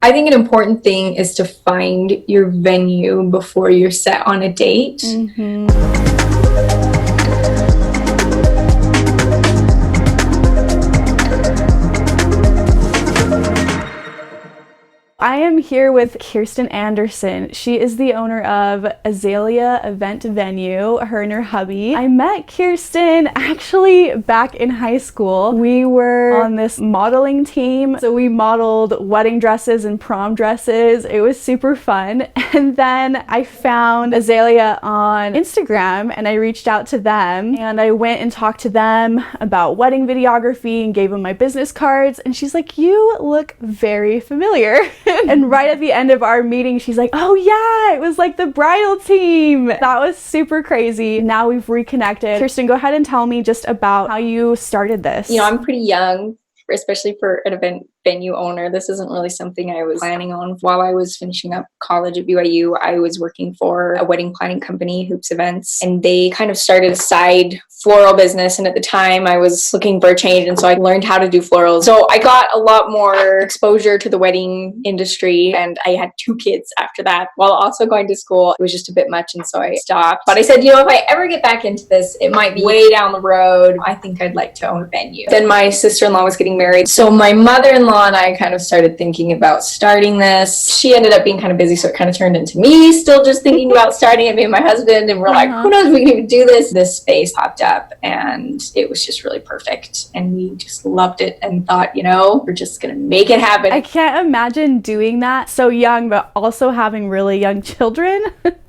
I think an important thing is to find your venue before you're set on a date. I am here with Kyrstin Anderson. She is the owner of Azalea Venue, her and her hubby. I met Kyrstin actually back in high school. We were on this modeling team, so we modeled wedding dresses and prom dresses. It was super fun. And then I found Azalea on Instagram and I reached out to them and I went and talked to them about wedding videography and gave them my business cards. And she's like, "You look very familiar." And right at the end of our meeting, she's like, "Oh yeah, it was like the bridal team." That was super crazy. Now we've reconnected. Kyrstin, go ahead and tell me just about how you started this. You know, I'm pretty young, especially for an event venue owner. This isn't really something I was planning on. While I was finishing up college at BYU, I was working for a wedding planning company, Hoops Events, and they kind of started a side floral business. And at the time I was looking for a change. And so I learned how to do florals. So I got a lot more exposure to the wedding industry. And I had 2 kids after that while also going to school. It was just a bit much. And so I stopped. But I said, you know, if I ever get back into this, it might be way down the road. I think I'd like to own a venue. Then my sister-in-law was getting married. So my mother-in-law and I kind of started thinking about starting this. She ended up being kind of busy. So it kind of turned into me still just thinking about starting it, me and my husband. And we're like, who knows, we can even do this. This space popped up and it was just really perfect. And we just loved it and thought, you know, we're just going to make it happen. I can't imagine doing that so young, but also having really young children.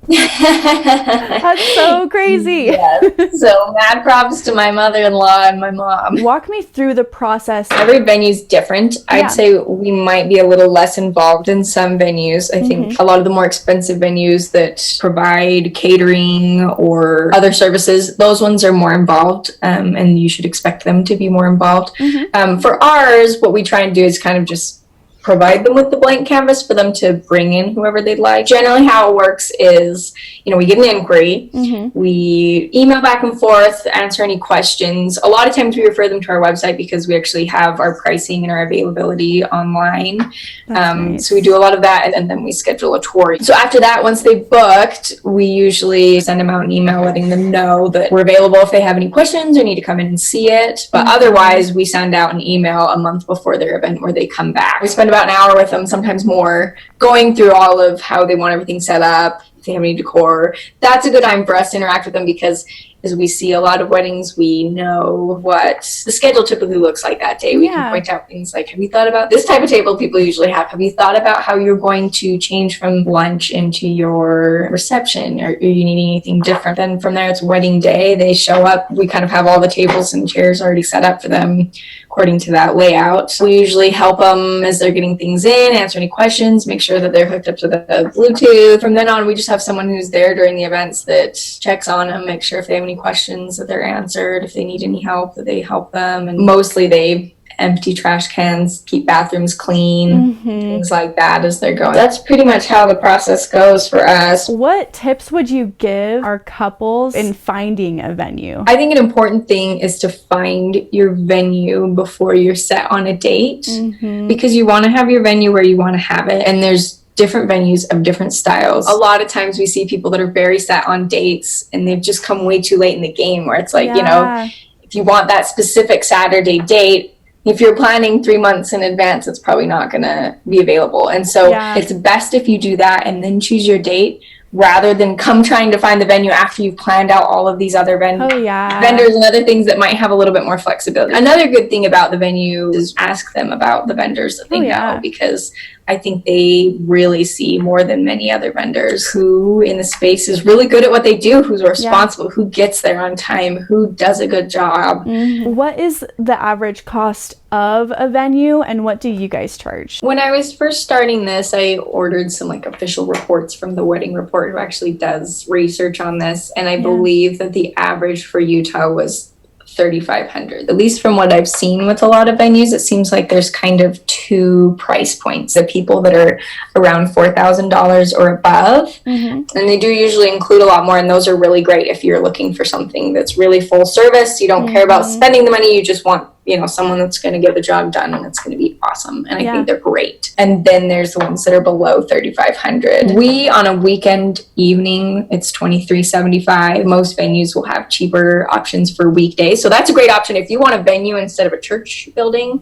That's so crazy. Yes. So mad props to my mother-in-law and my mom. Walk me through the process. Every venue's different. I'd say we might be a little less involved in some venues. I think a lot of the more expensive venues that provide catering or other services, those ones are more involved, and you should expect them to be more involved. For ours, what we try and do is kind of just provide them with the blank canvas for them to bring in whoever they'd like. Generally how it works is, you know, we get an inquiry, we email back and forth, answer any questions. A lot of times we refer them to our website because we actually have our pricing and our availability online. Nice. So we do a lot of that and then we schedule a tour. So after that, once they've booked, we usually send them out an email letting them know that we're available if they have any questions or need to come in and see it. But otherwise, we send out an email a month before their event where they come back. We spend about an hour with them, sometimes more, going through all of how they want everything set up, if they have any decor. That's a good time for us to interact with them because as we see a lot of weddings, we know what the schedule typically looks like that day. We can point out things like, have you thought about this type of table people usually have? Have you thought about how you're going to change from lunch into your reception? Or are you needing anything different? Then from there, it's wedding day. They show up. We kind of have all the tables and chairs already set up for them according to that layout. We usually help them as they're getting things in, answer any questions, make sure that they're hooked up to the Bluetooth. From then on, we just have someone who's there during the events that checks on them, make sure if they have any questions that they're answered, if they need any help that they help them. And mostly they empty trash cans, keep bathrooms clean, things like that as they're going. That's pretty much how the process goes for us. What tips would you give our couples in finding a venue? I think an important thing is to find your venue before you're set on a date, because you want to have your venue where you want to have it. And there's different venues of different styles. A lot of times we see people that are very set on dates and they've just come way too late in the game where it's like, you know, if you want that specific Saturday date, if you're planning 3 months in advance, it's probably not going to be available. And so it's best if you do that and then choose your date rather than come trying to find the venue after you've planned out all of these other vendors and other things that might have a little bit more flexibility. Another good thing about the venue is ask them about the vendors that they know, because I think they really see more than many other vendors who in the space is really good at what they do, who's responsible, who gets there on time, who does a good job. What is the average cost of a venue and what do you guys charge? When I was first starting this, I ordered some like official reports from the Wedding Report, who actually does research on this, and I believe that the average for Utah was $3,500. At least from what I've seen with a lot of venues, it seems like there's kind of 2 price points. The people that are around $4,000 or above, and they do usually include a lot more, and those are really great if you're looking for something that's really full service. You don't care about spending the money, you just want someone that's going to get the job done and it's going to be awesome. And I think they're great. And then there's the ones that are below 3,500. We, on a weekend evening, it's $23.75. Most venues will have cheaper options for weekdays. So that's a great option. If you want a venue instead of a church building,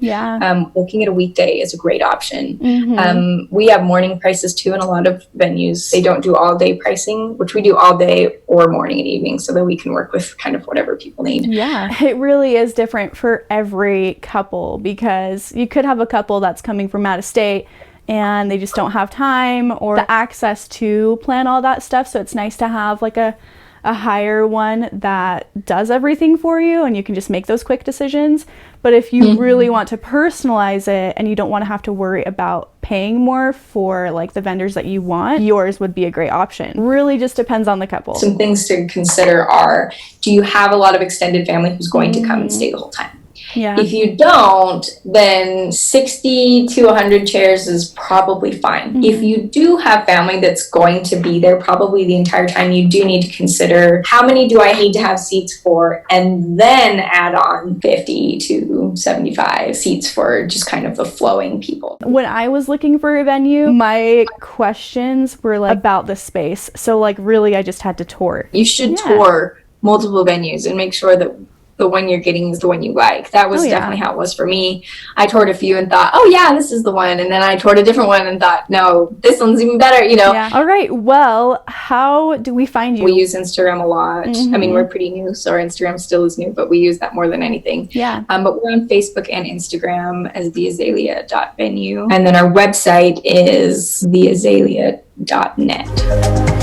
looking at a weekday is a great option. We have morning prices too in a lot of venues. They don't do all day pricing, which we do all day or morning and evening, so that we can work with kind of whatever people need. Yeah, it really is different for every couple, because you could have a couple that's coming from out of state and they just don't have time or the access to plan all that stuff. So it's nice to have like a higher one that does everything for you and you can just make those quick decisions. But if you really want to personalize it and you don't want to have to worry about paying more for like the vendors that you want, yours would be a great option. Really just depends on the couple. Some things to consider are, do you have a lot of extended family who's going to come and stay the whole time? Yeah. If you don't, then 60 to 100 chairs is probably fine. If you do have family that's going to be there probably the entire time, you do need to consider, how many do I need to have seats for? And then add on 50 to 75 seats for just kind of the flowing people. When I was looking for a venue, my questions were like about the space. So like really I just had to tour. You should tour multiple venues and make sure that the one you're getting is the one you like. That was definitely how it was for me. I toured a few and thought, oh yeah, this is the one. And then I toured a different one and thought, no, this one's even better, Yeah. All right. Well, how do we find you? We use Instagram a lot. I mean, we're pretty new, so our Instagram still is new, but we use that more than anything. Yeah. But we're on Facebook and Instagram as theazalea.venue. And then our website is theazalea.net.